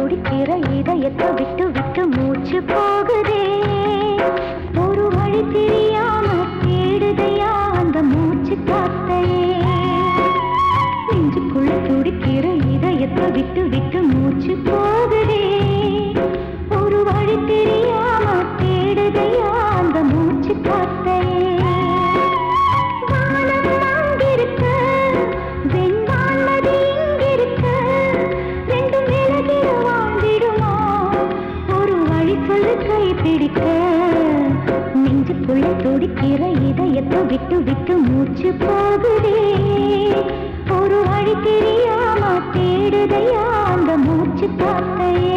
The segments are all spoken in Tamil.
துடிக்கிற இதயத்தை விட்டு விட்டு மூச்சு போகுதே. ஒரு வழி தெரியாம தேடுதையா அந்த மூச்சு காத்தையே. நெஞ்சுக்குள்ள துடிக்கிற இதயத்தை விட்டு விட்டு மூச்சு போகுதே. ஒரு வழி தெரியாம தேடுதையா அந்த மூச்சு காத்தையே. நெஞ்சுக்குள்ள துடிக்கிற இதயத்தை விட்டு விட்டு மூச்சு போகுதே. ஒரு வழி தெரியாம தேடுதையா அந்த மூச்சு காத்தையே.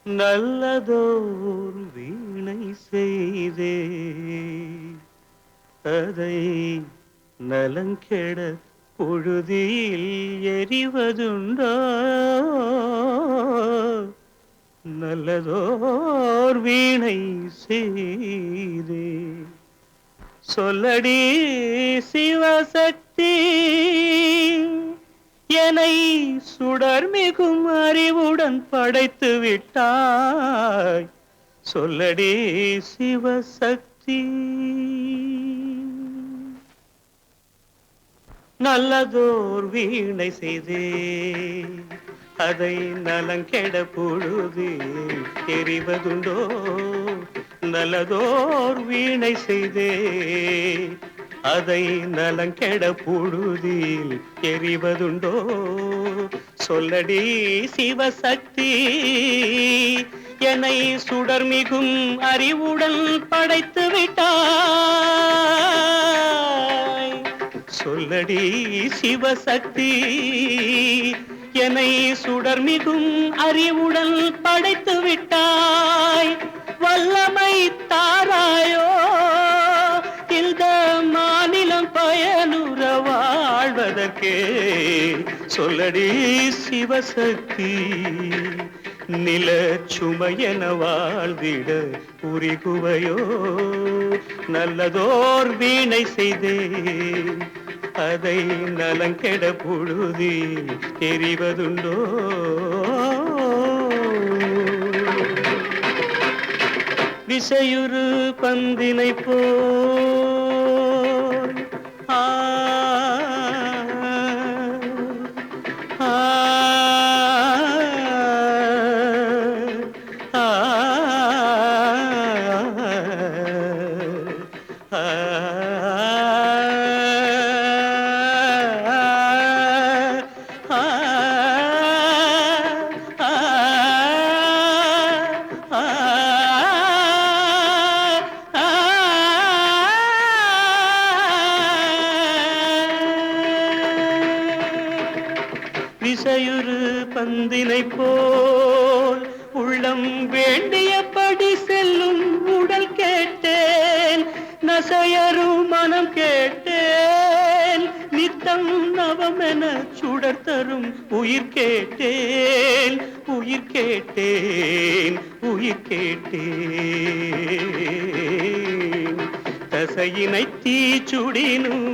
நல்லதோர் வீணை செய்தே அதை நலங்கெட புழுதியில் எரிவதுண்டோ நல்லதோர் வீணை செய்தே சொல்லடி சிவசக்தி என்னை சுடர்மிகும் அறிவுடன் படைத்து விட்டாய் சொல்லடி சிவசக்தி நல்லதோர் வீணை செய்தே அதை நலங்கெட பொழுதில் எறிவதுண்டோ நல்லதோர் வீணை செய்தே அதை நலங்கெட பொழுதில் எறிவதுண்டோ சொல்லடி சிவசக்தி என்னை சுடர்மிகும் அறிவுடன் படைத்து விட்டாய் சொல்லடி சிவசக்தி என்னை சுடர்மிகும் அறிவுடன் படைத்து விட்டாய் வல்லமை தாராயோ இந்த மாநிலம் பயனுற வாழ்வதற்கே சொல்லடி சிவசக்தி நில சுமையென வாழ்ந்திட உரிகுவையோ நல்லதோர் வீணை செய்தே அதை நலங்கெட பொழுதில் எறிவதுண்டோ விசையுறு பந்தினை போல் ஆ ஆ விசையுறு பந்தினை போல் உள்ளம் வேண்டியபடி செல்லும் உடல் கேட்டேன் நசையரும் மனம் கேட்டேன் நித்தம் நவமென சுடர் தரும் உயிர் கேட்டேன் உயிர் கேட்டேன் உயிர் கேட்டேன் தசையினை தீச்சுடினும்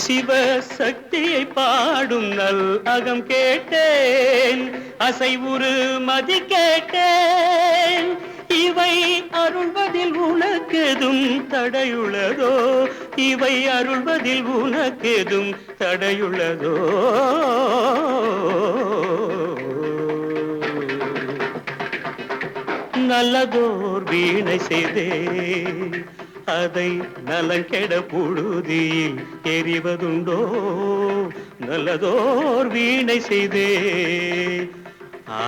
சிவசக்தியை பாடும் நல் அகம் கேட்டேன் அசைவுறு மதி கேட்டேன் இவை அருள்வதில் உனக்கெதும் தடையுள்ளதோ இவை அருள்வதில் உனக்கெதும் தடையுள்ளதோ நல்லதோர் வீணை செய்தே அதை நலங்கெட பொழுதில் எறிவதுண்டோ நல்லதோர் வீணை செய்தே ஆ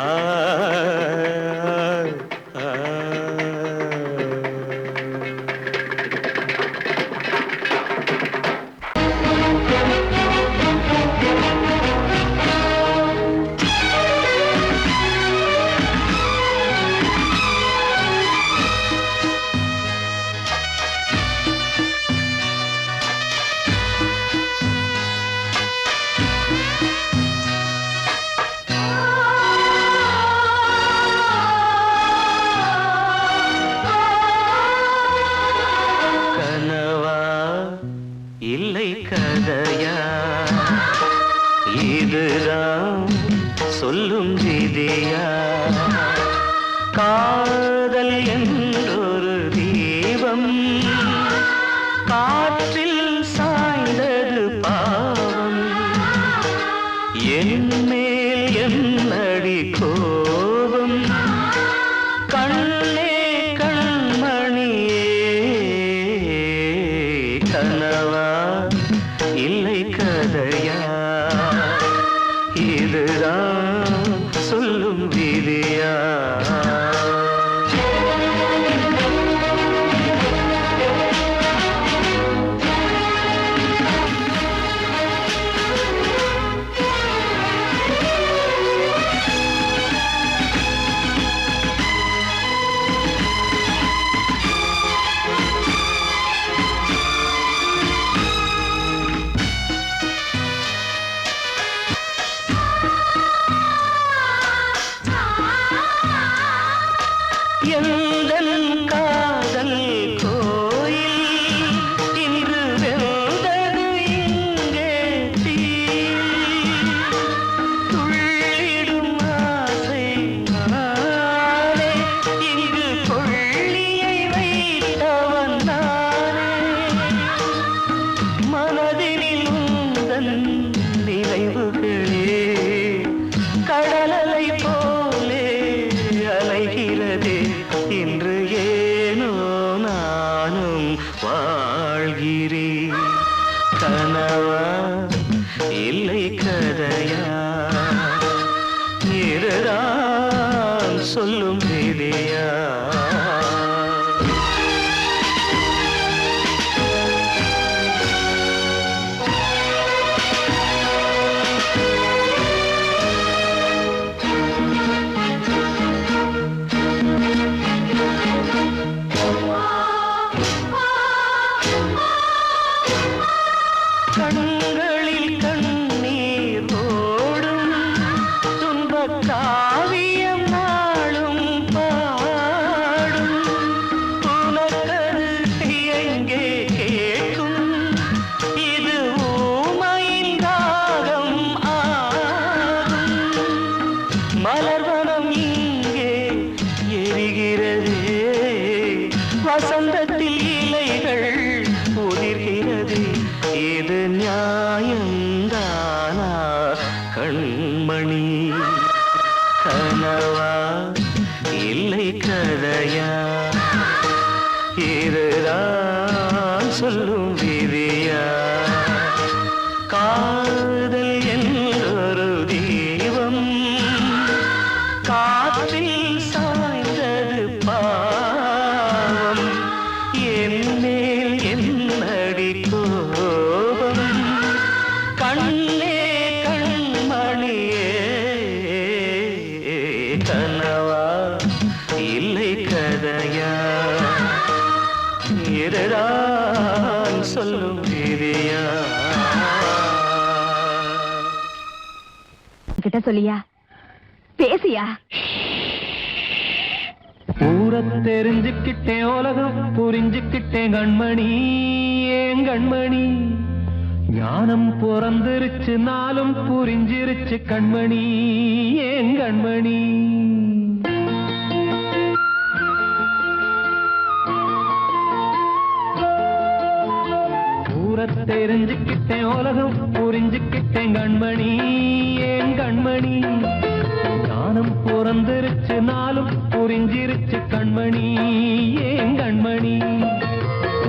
ஆ இல்லை கதையா இதுதான் சொல்லும் விதியா காதல் என்றொரு தீபம் காற்றில் சாய்ந்தது பாவம் என் மேல் என்னடி கோபம் கண்ணே கண்மணியே கனவா இல்லை கதையா இதுதான் சொல்லும் விதியா நினைவுகளே கடலலை போலே அலைகிறதே இன்று ஏனோ நானும் வாழ்கிறேன் கனவா இல்லை கதையா இதுதான் சொல்லும் விதியா கண்களில் கண்ணீர் ஓடும் துன்பக் காவியம் நாளும் பாடும் உனக்கது எங்கே கேட்கும் இது ஊமையின் ராகம் ஆகும் மலர்வனம் இங்கே எரிகிறதே வசந்தத்தில் இலைகள் உதிர்கிறது இது நியாயந்தானா கண்மணி கனவா இல்லை கதையா இதுதான் சொல்லும் விதியா காதல் என்றொரு தீபம் காற்றில் சாய்ந்தது பாவம் என் மேல் என்னடி கோபம் கண்ணே கண்மணியே கனவா இல்லை கதையா இதுதான் சொல்லும் விதியா கிட்ட சொல்லியா பேசியா ஊரை தெரிஞ்சுக்கிட்டேன் உலகம் புரிஞ்சுக்கிட்டேன் கண்மணி ஏன் கண்மணி ஞானம் பிறந்திருச்சு நாளும் புரிஞ்சிருச்சு கண்மணி ஏன் கண்மணி ஊரை தெரிஞ்சுக்கிட்டேன் உலகம் புரிஞ்சுக்கிட்டேன் கண்மணி ஏன் கண்மணி ஞானம் பிறந்திருச்சு நாளும் புரிஞ்சிருச்சு கண்மணி ஏன் கண்மணி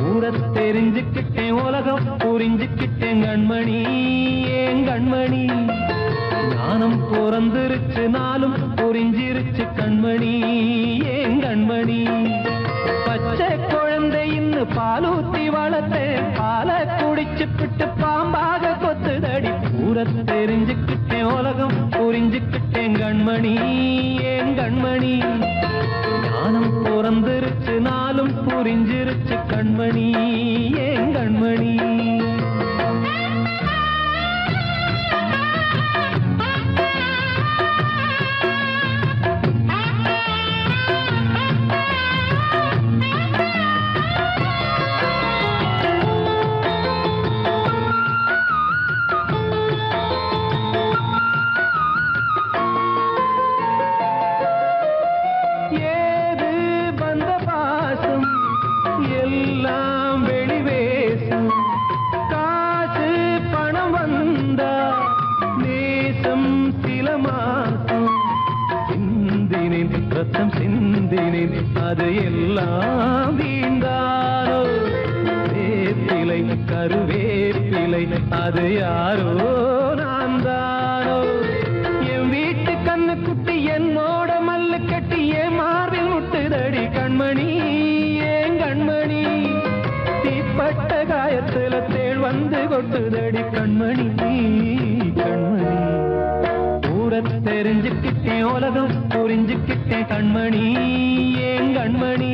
ஊரை தெரிஞ்சுக்கிட்டேன் உலகம் புரிஞ்சுக்கிட்டேன் கண்மணி ஏன் கண்மணி ஞானம் பிறந்திருச்சு நாளும் புரிஞ்சிருச்சு கண்மணி ஏன் கண்மணி பச்சை குழந்தை இன்னும் பாலூத்தி வளர்த்தேன் பாலை குடிச்சு பிட்டு பாம்பாக கொத்துதடி ஊரை தெரிஞ்சுக்கிட்டேன் உலகம் புரிஞ்சுக்கிட்டேன் கண்மணி ஏன் கண்மணி ஞானம் பிறந்திருச்சு நாளும் புரிஞ்சிருச்சு கண்மணி ஏன் கண்மணி எல்லாம் வெளிவேசம் காசு பணம் வந்தா நேசம் சில மாசம் சிந்தினேன் ரத்தம் சிந்தினேன் அது எல்லாம் வீண்டாரோ வேப்பிலை கருவேப்பிலை அது யாரோ நான் தானோ என் வீட்டு கண்ணு குட்டி என்னோட மல்லு கட்டி என் மார்பில் முட்டுதடி கண்மணி கண்மணி தீப்பட்ட காயத்துல தேள் வந்து கொட்டுதடி கண்மணி கண்மணி ஊரை தெரிஞ்சுக்கிட்டேன் உலகம் புரிஞ்சுக்கிட்டேன் கண்மணி ஏன் கண்மணி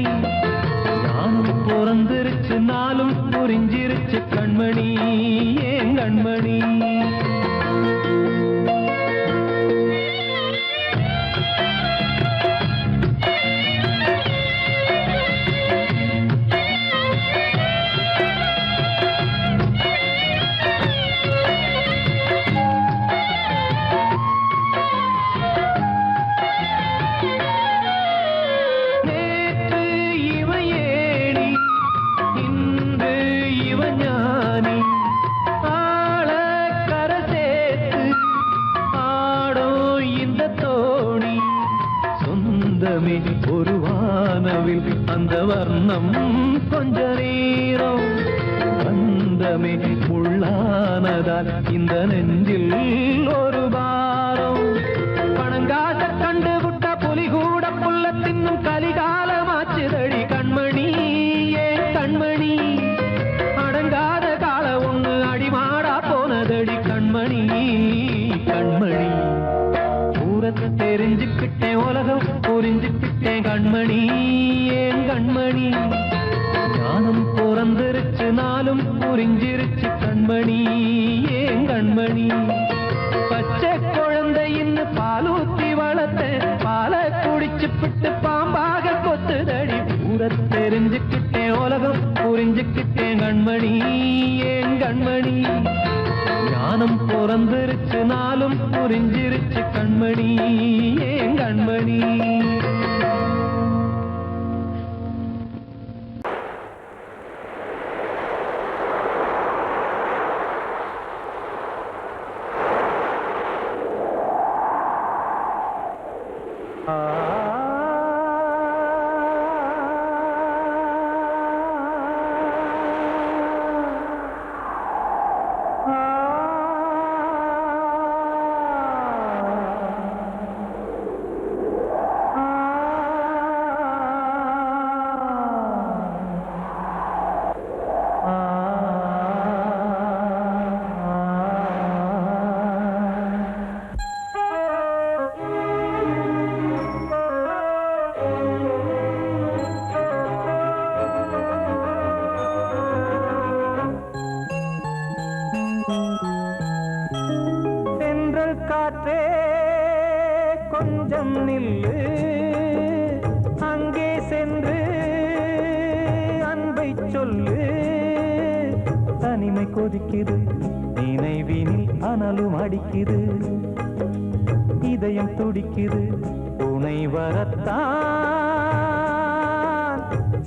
நானும் பிறந்திருச்சு நாளும் புரிஞ்சிருச்சு கண்மணி ஏன் கண்மணி ஞானி ஆள கர உள்ளமே ஒரு வானவில் அந்த வர்ணம் கொஞ்ச நேரம் பந்தமே முள்ளானதால் இந்த நெஞ்சில் ஒரு பாரம் பணங்காட்ட கண்டு விட்ட புலி கூட புல்ல தின்னும் கலிகாலமாச்சுதடி கண்மணி ஏன் கண்மணி அடங்காத கால ஒண்ணு அடிமாடா போனதடி கண்மணி கண்மணி தூரத்தை தெரிஞ்சுக்கிட்டேன் உலகம் புரிஞ்சுக்கிட்டேன் கண்மணி ஏன் கண்மணி ஞானம் பிறந்திருச்சு நாளும் புரிஞ்சிருச்சு கண்மணி ஏன் கண்மணி பச்சை குழந்தையின்னு பாலூத்தி வளர்த்த பாலை குடிச்சு பிட்டு பாம்பாக கொத்துதடி ஊரை தெரிஞ்சுக்கிட்டேன் உலகம் புரிஞ்சுக்கிட்டேன் கண்மணி ஏன் கண்மணி ஞானம் பிறந்திருச்சு நாளும் புரிஞ்சிருச்சு கண்மணி ஏன் கண்மணி காற்றே கொஞ்சம் நில்லு அங்கே சென்று அன்பை சொல்லு தனிமை கொதிக்குது நினைவினில் அனலும் அடிக்குது இதயம் துடிக்குது துணை வரத்தான்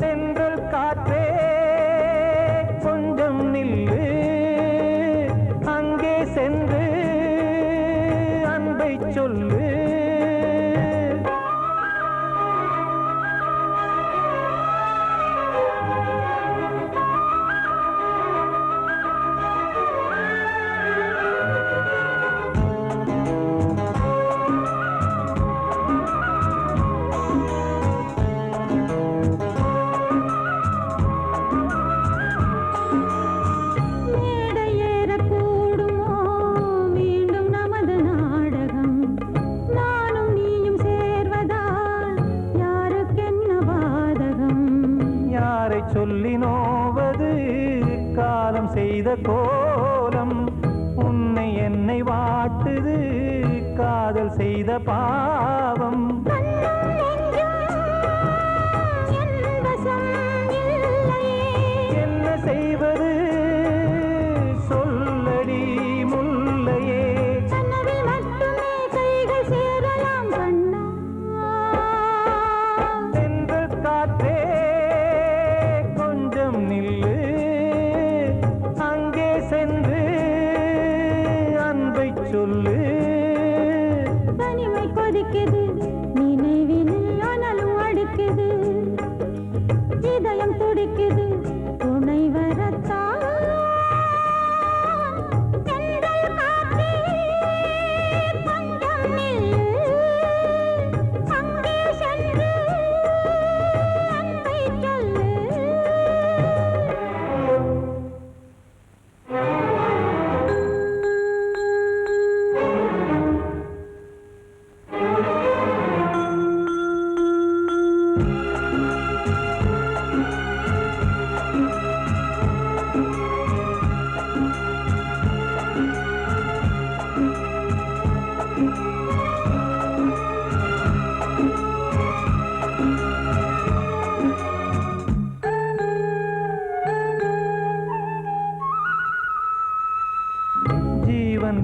சென்றல் காற்றே கொஞ்சம் நில்லு அங்கே சென்று அன்பை சொல்லு சொல்லி நோவது காலம் செய்த கோலம் உன்னை என்னை வாட்டுது காதல் செய்த பாவம் என்ன செய்வது சொல்லடி முல்லையே சென்று காற்றே நில்லு அங்கே சென்று அன்பை சொல்லு தனிமை கொதிக்குது நினைவினில் அனலும் அடிக்குது இதயம் துடிக்குது துணை வரத்தான்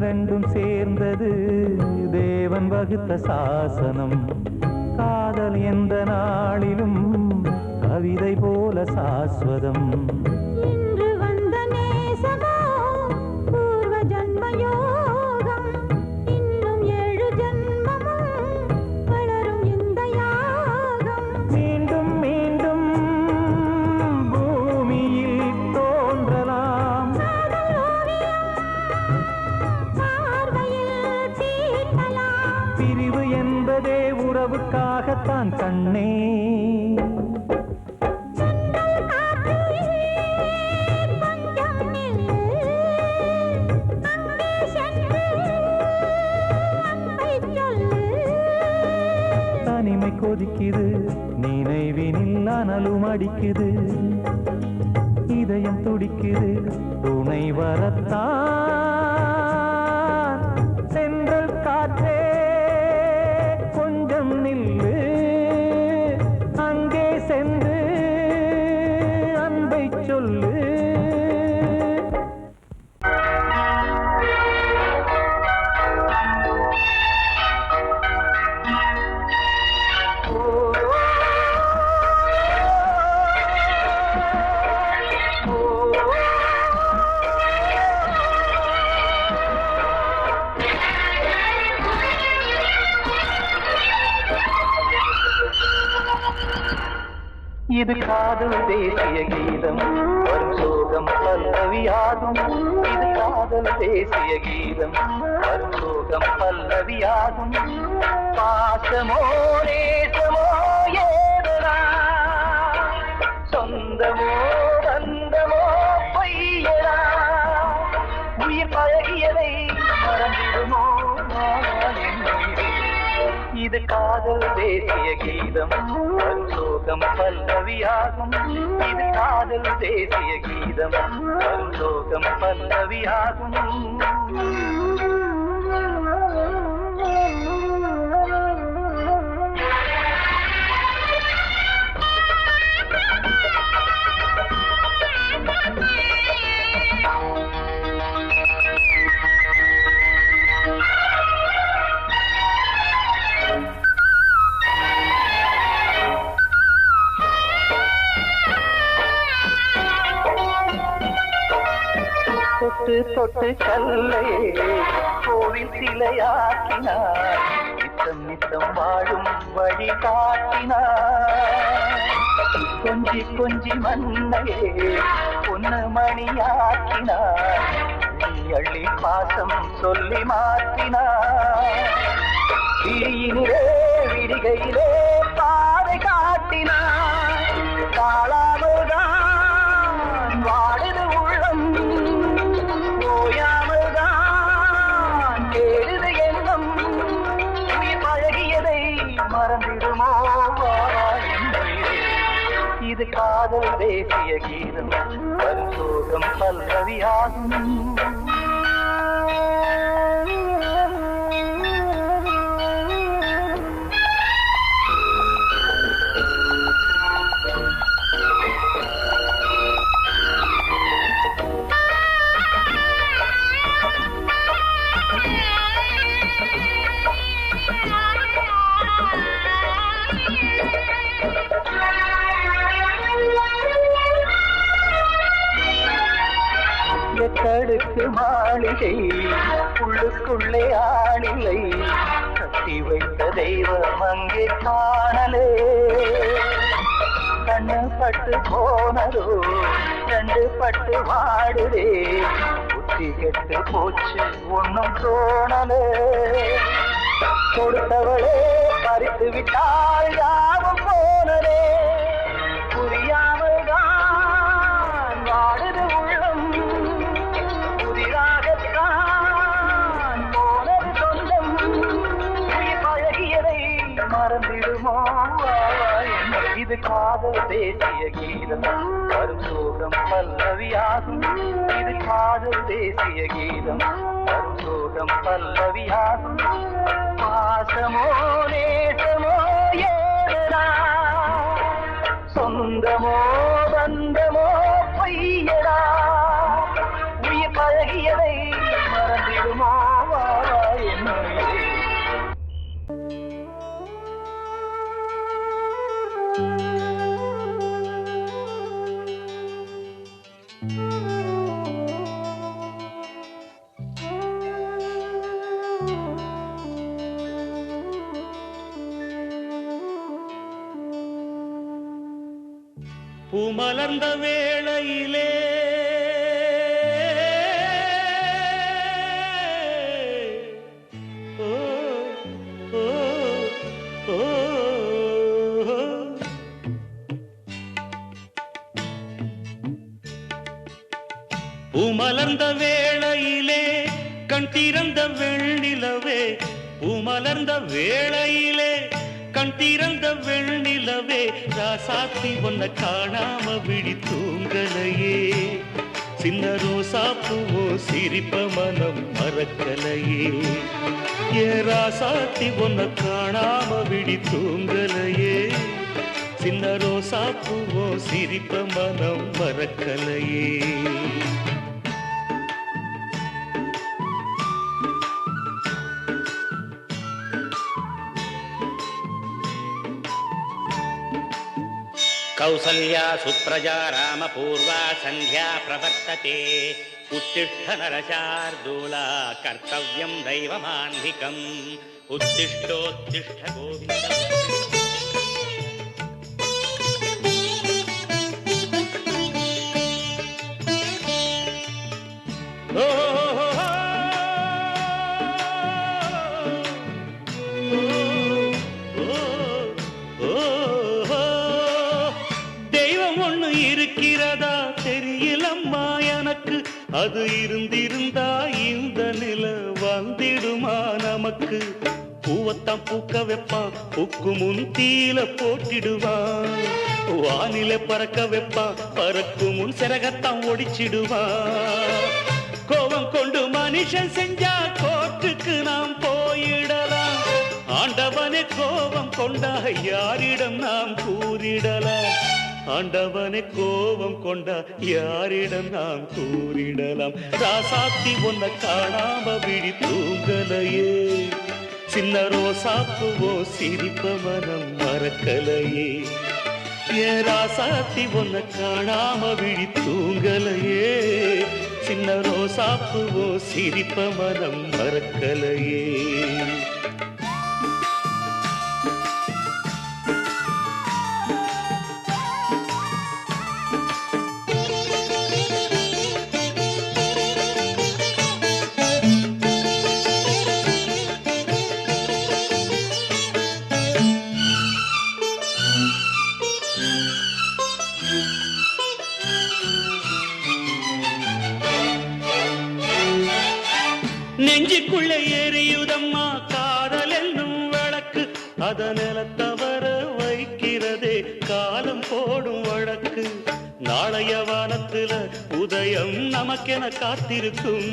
ரெண்டும் சேர்ந்தது தேவன் வகுத்த சாசனம் காதல் எந்த நாளிலும் கவிதை போல சாஸ்வதம் இன்று வந்த நேசமோ பூர்வ ஜன்ம யோகம் இன்னும் 7 ஜன்மமும் வளரும் இந்த யாகம் வந்ததே உறவுக்காகத்தான் கண்ணே. தனிமை கொதிக்குது, நினைவினில் அனலும் அடிக்குது, இதயம் துடிக்குது துணை வரத்தான். சென்றல் காற்றே கொஞ்சம் நில்லு, அங்கே சென்று அன்பை சொல்லு. இது காதல் தேசிய கீதம், வரும் சோகம் பல்லவியாகும். இது காதல் தேசிய கீதம், வரும் சோகம் பல்லவியாகும். பாசமோ நேசமோ ஏதனா, சொந்தமோ பந்தமோ பொய்யனா, உயிர் பழகியதை மறந்திடுமோ இது காதல் தேசிய கீதம், வரும் சோகம் பல்லவியாகும். இது காதல் தேசிய கீதம், வரும் சோகம் பல்லவியாகும். தொட்டு தொட்டு கல்லையே கோவில் சிலையாக்கினார், நித்தம் நித்தம் வாழும் வழி காட்டினார். கொஞ்சி கொஞ்சி மண்ணையே பொன்னு மணியாக்கினார், அள்ளி பாசம் சொல்லி மாற்றினார். விழியினிலே விடிகையிலே பாதை காட்டினார், காளாமல்தான் வாடுது உள்ளம், ஓயாமல்தான் கேடுது எண்ணம். உயிர் பழகியதை மறந்திடுமோ இது காதல் தேசிய கீதம், வரும் சோகம் பல்லவியாகும். எட்டடுக்கு மாளிகை உள்ளுக்குள்ளே ஆளில்லை, கட்டி வைத்த தெய்வம் அங்கே காணலே. கண்ணு பட்டு போனதோ ரெண்டு பட்டு வாடுதே, புத்தி கெட்டு போச்சு ஒன்னும் தோணலே. கொடுத்தவளே பறித்து விட்டால் யாவும் போனதே, புரியாமல் தான் வாடுது உள்ளம். புதிராகத்தான் போனது சொந்தம், உயிர் பழகியதை மறந்திடுமோ இது காதல் தேசிய கீதம், வரும் சோகம் பல்லவியாகும். இது காதல் தேசிய கீதம், வரும் சோகம் பல்லவியாகும். பாசமோ நேசமோ ஏதனா, சொந்தமோ பந்தமோ பொய்யடா, உயிர் பழகியதை மறந்திடுமோ என்ன. பூமலர்ந்த வேளையிலே ஓ ஓ பூமலர்ந்த வேளையிலே கண் திறந்த வெண்ணிலவே, பூமலர்ந்த வேளையிலே கண் திறந்த வெண்ணிலவே, ராசாத்தி ஒன்ன காணாம விழி தூங்கலையே, சின்ன ரோசா பூவோ சிரிப்ப மனம் மறக்கலையே, ஏ ராசாத்தி ஒன்ன காணாம விழி தூங்கலையே, சின்ன ரோசா பூவோ சிரிப்ப மனம் மறக்கலையே. कौसल्या सुप्रजा रामपूर्वा सन्ध्या प्रवर्तते, उत्तिष्ठ नरशार्दूला कर्तव्यं दैवमान्धिकम्, उत्तिष्ठोत्तिष्ठ गोविन्द. இருக்கிறதா தெரியலம்மா எனக்கு, அது இருந்திருந்தா இந்த நில வந்திடுமா நமக்கு, பூவத்தான் பூக்க வைப்பான் பூக்கு முன் தீல போட்டிடுவான், வானில பறக்க வைப்பான் பறக்கு முன் சிறகத்தான் ஒடிச்சிடுவான், கோபம் கொண்டு மனுஷன் செஞ்சா கோட்டுக்கு நாம் போயிடலாம், ஆண்டவனே கோபம் கொண்டா யாரிடம் நாம் கூறிடலாம், ஆண்டவனை கோபம் கொண்ட யாரிடம் நாம் கூறிடலாம், ராசாத்தி ஒன்ன காணாம விழி தூங்கலையே, சின்ன ரோசாப்புவோ சிரிப்ப மனம் மறக்கலையே, ஏ ராசாத்தி ஒன்ன காணாம விழி தூங்கலையே, சின்ன ரோசாப்புவோ சிரிப்ப மனம் மறக்கலையே. நெஞ்சுக்குள்ளே எரியுதம்மா காதல் என்னும் விளக்கு, அத நிலத்தவர வைக்கிறதே காலம் போடும் வழக்கு, நாளைய வானத்துல உதயம் நமக்கென காத்திருக்கும்,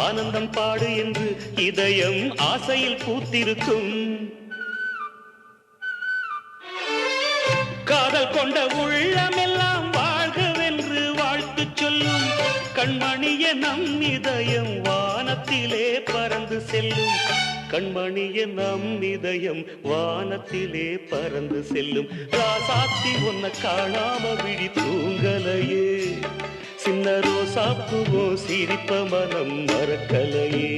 ஆனந்தம் பாடு என்று இதயம் ஆசையில் பூத்திருக்கும், காதல் கொண்ட உள்ளமெல்லாம் வாழ்கவென்று வாழ்த்து சொல்லும், கண்மணிய நம் இதயம் வானத்திலே பறந்து செல்லும், கண்மணிய நம் இதயம் வானத்திலே பறந்து செல்லும், ராசாத்தி ஒன்ன காணாம விழி தூங்கலையே, சின்ன ரோசாப்புவோ சிரிப்ப மனம் மறக்கலையே,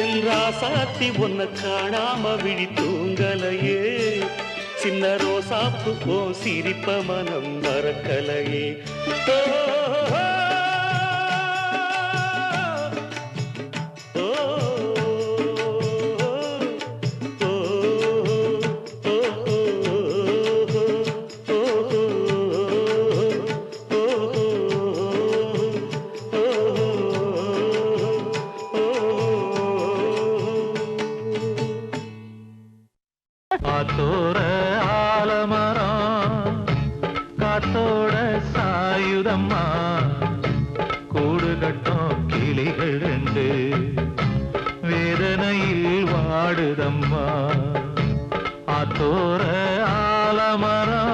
என் ராசாத்தி ஒன்ன காணாம விழி தூங்கலையே, சின்ன ரோசாப்புவோ சிரிப்ப மனம் மறக்கலையே. காத்தோர ஆலமரம் காத்தோட சாயுதம்மா, கூடு கட்டும் கிளிகள் ரெண்டு வேதனையில் வாடுதம்மா, ஆத்தோர ஆலமரம்.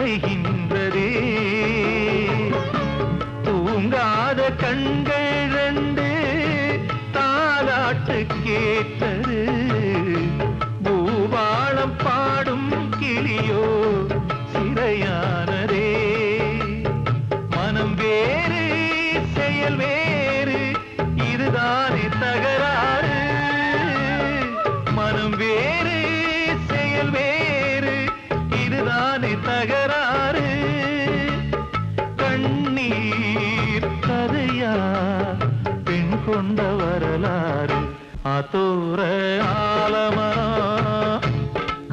அலைகின்றதே தூங்காத கண்கள் ரெண்டு தாலாட்டு கேட்டது பூபாளம் பாடும் கிளியோ சிறையானதே மனம் வேறு செயல் வேறு இதுதானே தகராறு மனம் வேறு செயல் வேறு இதுதானே தகராறு கண்ணீர் கதையா பெண் கொண்ட வரலாறு ஆத்தோர ஆலமரம்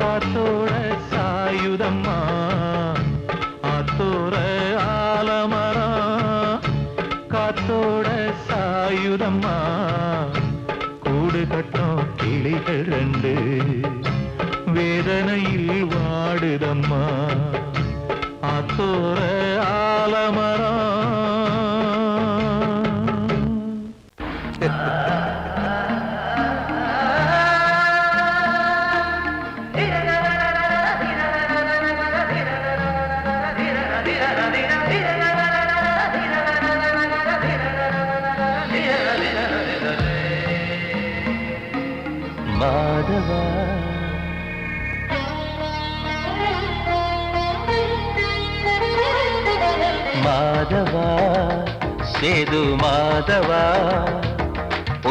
காத்தோட சாயுதம்மா ஆத்தோர ஆலமரம் காத்தோட சாயுதம்மா கூடு கட்டும் கிளிகள் ரெண்டு வேதனையில் வாடுதம்மா ஆத்தோர ஆலமரம் மாதவா மாதவா சேது மாதவா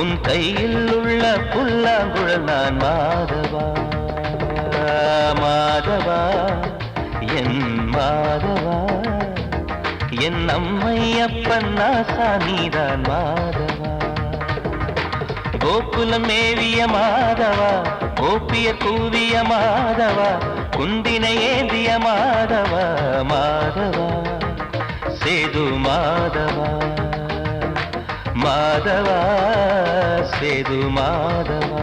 உன் கையில் உள்ள புல்லாங்குழல் நான் மாதவா மாதவா என் மாதவா என் அம்மையப்பன் நாசா நீதான் மாதவா கோகுலம் மேவிய மாதவா கோப்பிய கூவிய மாதவா குந்தினை ஏந்திய மாதவா மாதவா சேது மாதவா மாதவா சேது மாதவா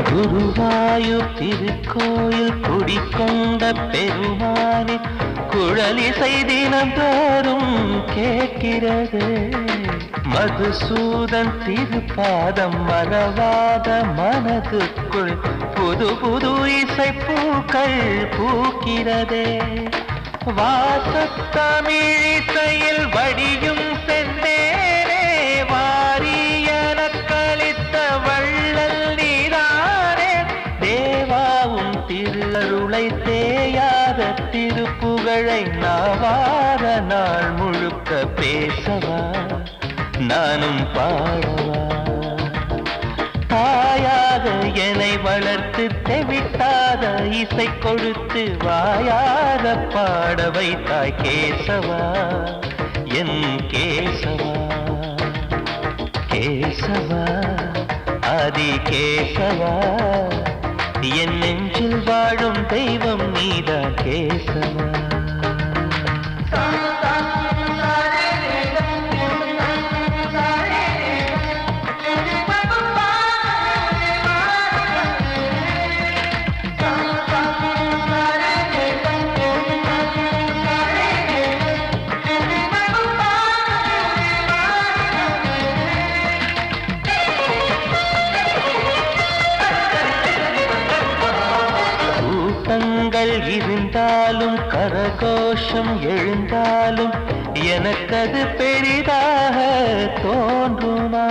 குருவாயூர் திருக்கோயில் குடிக்கொண்ட பெருமானி குழலிசை தினந்தோறும் கேட்கிறது மதுசூதன் திருப்பாதம் மறவாத மனதுக்குள் புது புது இசைப்பூக்கள் பூக்கிறதே வாசத்தமிழிசையில் வடியும் செந்தேனே வாரியன கழித்த வள்ளல் நீரானே தேவாவும் திருளருளை தேயாத திருப்புகழை நாவாத நாள் முழுக்க பேசவா நானும் பாடவா தாயாக என்னை வளர்த்து தெவிட்டாத இசை கொடுத்து வாயாக பாட வைத்தாய் கேசவா என் கேசவா கேசவா ஆதி கேசவா என் நெஞ்சில் வாழும் தெய்வம் நீதான் கேசவா இருந்தாலும் கரகோஷம் எழுந்தாலும் எனக்கது பெரிதாக தோன்றுமா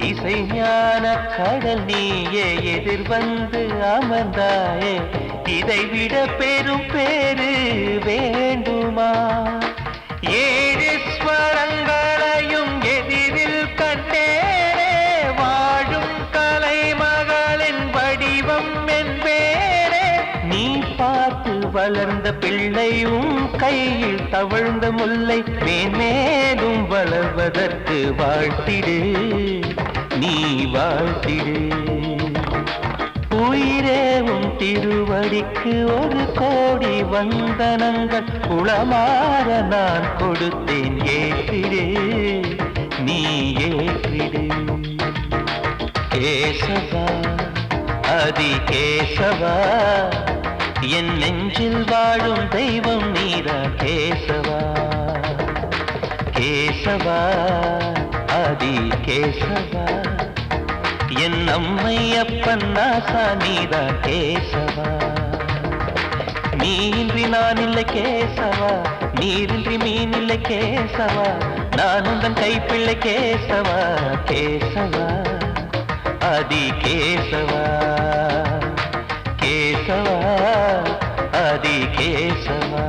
இசை ஞான கடல் நீயே எதிர்வந்து அமர்ந்தாயே இதைவிட பெரும் பேரு வேண்டுமா ஏழு ஸ்வரங்களையும் எதிரில் கண்டேனே வாழும் கலைமகளின் வடிவம் என்பேனே நீ பார்த்து வளர்ந்த பிள்ளையும் கையில் தவழ்ந்த முல்லை மேன்மேலும் வளர்வதற்கு வாழ்த்திடு நீ வாழ்த்திடு. உயிரே உன் திருவடிக்கு ஒரு கோடி வந்தனங்கள் உளமாற நான் கொடுத்தேன், ஏற்றிடு நீ ஏற்றிடு. கேசவா அதி கேசவா, என் நெஞ்சில் வாழும் தெய்வம் நீரா கேசவா. கேசவா அதி கேசவா, என் அம்மை அப்பன் நாசா நீரா கேசவா. நீயின்றி நான் இல்லை கேசவா, நீரின்றி மீன் இல்லை கேசவா, நான் உந்தன் கைப்பிள்ளை கேசவா. கேசவா அதி கேசவா, கேசவா அதி கேசவா.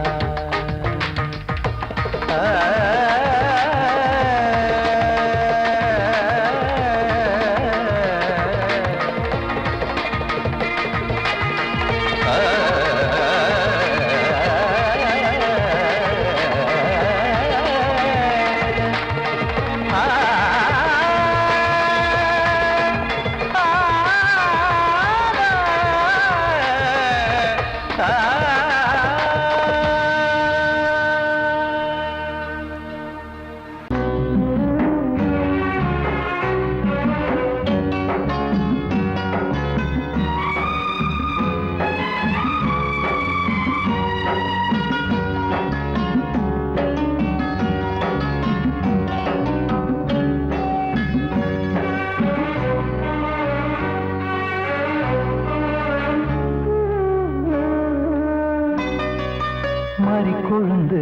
கொழுந்து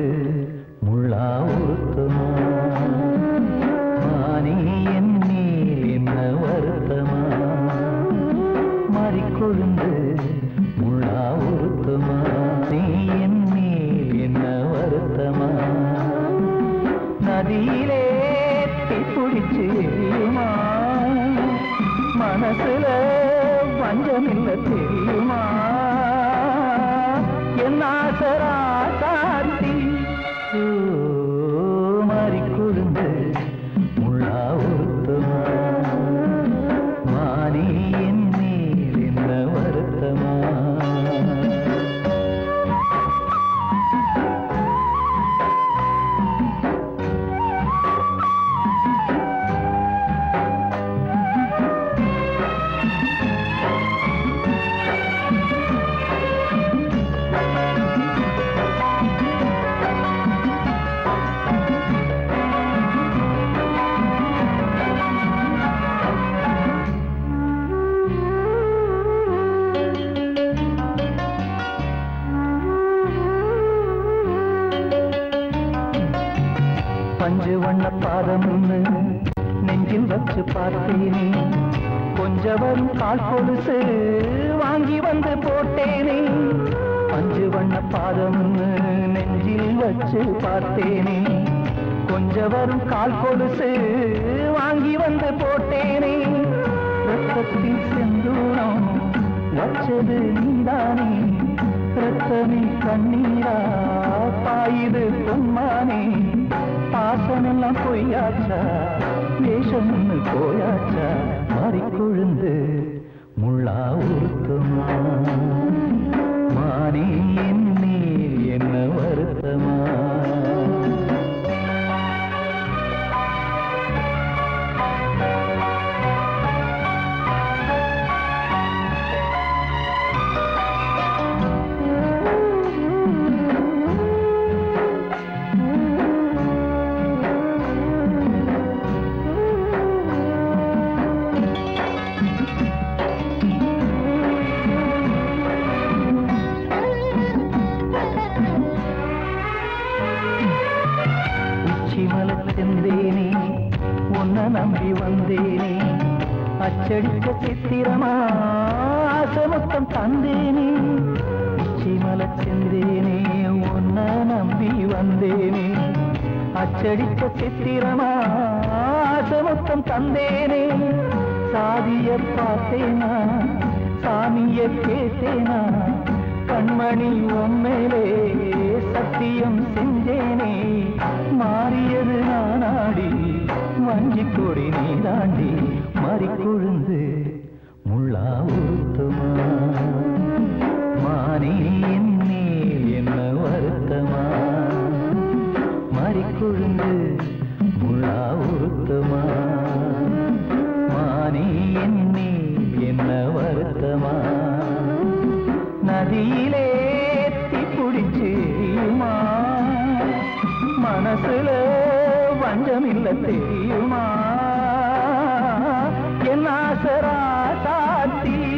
முள்ளா ஊத்துமா, மானே என் மேல் என்ன வருத்தமா. மாறிக்கொழுந்து முள்ளா ஊத்துமா, நீ என் மேல் என்ன வருத்தமா. நதியிலே தீப்பிடிச்சு எரியுமா, மனசுல வஞ்சமில்ல தெரியுமா. என் ஆசரா சாத்தி மாறிக்கொழுந்து முள்ளா ஊத்துமா, மானே என் மேல் என்ன வருத்தமா. பஞ்சு வண்ண பாதம் நெஞ்சில் வச்சு பார்த்தேனே, கொஞ்சம் வரும் கால் கொலுசு வாங்கி வந்து போட்டேனே. பஞ்சு வண்ண பாதம் நெஞ்சில் வச்சு பார்த்தேனே, கொஞ்சம் வரும் கால் கொலுசு வாங்கி வந்து போட்டேனே. ரத்தத்தில் செந்தூரம் வச்சது நீதானே, ரத்தமே கண்ணீரா பாயுது பொன்மானே. பாசமெல்லாம் பொய்யாச்சா, வேஷம் போயாச்சா. மாறிக்கொழுந்து முள்ளா ஊத்துமா, மானே என் மேல் என்ன வருத்தமா. செந்தேனே உன்னை நம்பி வந்தேனே, அச்சடிக்க சித்திரமா ஆசமுத்தம் தந்தேனே. உச்சிமல செந்தேனே உன்னை நம்பி வந்தேனே, அச்சடிக்க சித்திரமா ஆசமுத்தம் தந்தேனே. சாதிய பார்த்தேனா சாமிய கேட்டேனா, கண்மணி உன்மேலே சத்தியம் செஞ்சேனே. மாறியது நானாடி வஞ்சி கொடி நீ தாண்டி மறிக்கொழுந்து முள்ளா உருத்தமா மானே என் மேல் என்ன வருத்தமா மறிக்கொழுந்து முள்ளா உருத்தமா மானே என் மேல் என்ன வருத்தமா நதியிலே தீப்பிடிச்சேயுமா மனசுல வஞ்சமில்ல தெரியுமா என் ஆசரா சாத்தியோ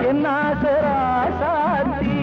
என் ஆசரா சாத்தி